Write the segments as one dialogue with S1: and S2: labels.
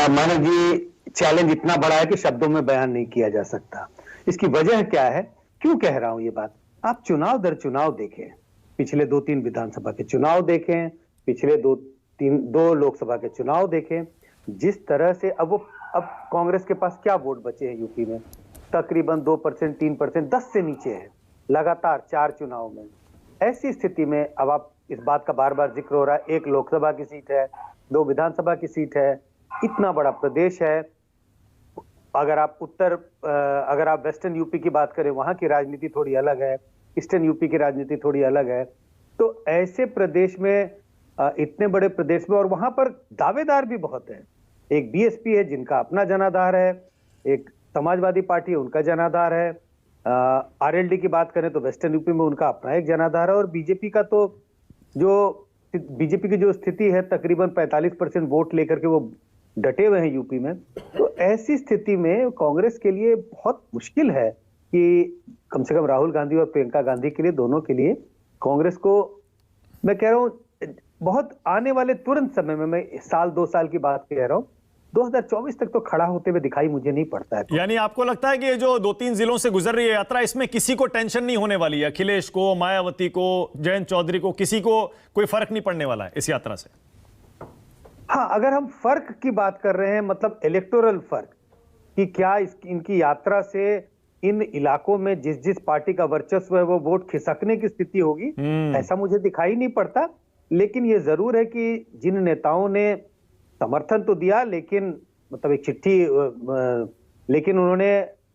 S1: मानो जी चैलेंज इतना बड़ा है कि शब्दों में बयान नहीं किया जा सकता। इसकी वजह क्या है? क्यों कह रहा हूं ये बात? आप चुनाव दर चुनाव देखें, पिछले 2-3 विधानसभा के चुनाव देखें, पिछले 2 लोकसभा के चुनाव देखें, जिस तरह से अब कांग्रेस के पास क्या वोट बचे हैं यूपी में? तकरीबन 2%, 3%, 10 से नीचे है, लगातार 4 चुनाव में। ऐसी स्थिति में अब आप इस बात का बार-बार जिक्र हो रहा है, 1 लोकसभा की सीट है, 2 विधानसभा की सीट है, इतना बड़ा प्रदेश है। अगर आप वेस्टर्न यूपी की बात करें, वहां की राजनीति थोड़ी अलग है, ईस्टर्न यूपी की राजनीति थोड़ी अलग है। तो ऐसे प्रदेश में, इतने बड़े प्रदेश में, और वहां पर दावेदार भी बहुत हैं। एक बीएसपी है जिनका अपना जनाधार है, एक समाजवादी पार्टी है उनका जनाधार है, आरएलडी की बात करें तो वेस्टर्न यूपी में उनका अपना एक जनाधार है, और बीजेपी की जो स्थिति है, तकरीबन 45% वोट लेकर के वो डटे हुए हैं यूपी में। तो ऐसी स्थिति में कांग्रेस के लिए बहुत मुश्किल है कि कम से कम राहुल गांधी और प्रियंका गांधी के लिए, दोनों के लिए, कांग्रेस को, मैं कह रहा हूं बहुत आने वाले तुरंत समय में, मैं 1-2 साल की बात कह रहा हूं, 2024 तक तो खड़ा होते हुए दिखाई मुझे नहीं पड़ता है।
S2: यानी आपको लगता है कि ये जो 2-3 जिलों से गुजर रही है यात्रा, इसमें किसी को टेंशन नहीं होने वाली है? अखिलेश को, मायावती को, जयंत चौधरी को, किसी को कोई फर्क नहीं पड़ने वाला है इस यात्रा से?
S1: हाँ, अगर हम फर्क की बात कर रहे हैं, मतलब इलेक्टोरल फर्क, कि क्या इनकी यात्रा से इन इलाकों में जिस जिस पार्टी का वर्चस्व है वो वोट खिसकने की स्थिति होगी, ऐसा मुझे दिखाई नहीं पड़ता। लेकिन ये जरूर है कि जिन नेताओं ने समर्थन तो दिया, लेकिन मतलब एक चिट्ठी, लेकिन उन्होंने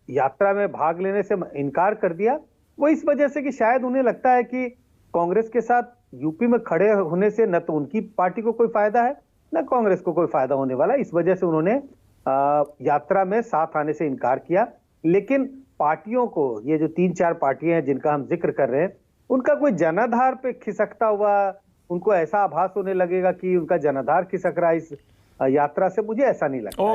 S1: यात्रा में भाग लेने से इनकार कर दिया, वो इस वजह से कि शायद उन्हें लगता है कि कांग्रेस के साथ यूपी में खड़े होने से न तो उनकी पार्टी को कोई फायदा है, न कांग्रेस को कोई फायदा होने वाला। इस वजह से उन्होंने यात्रा में साथ आने से इनकार किया। लेकिन पार्टियों को, ये जो 3-4 पार्टियां हैं जिनका हम जिक्र कर रहे हैं, उनका कोई जनाधार पे खिसकता हुआ, उनको ऐसा आभास होने लगेगा कि उनका जनाधार खिसक रहा है इस यात्रा से, मुझे ऐसा नहीं लगता।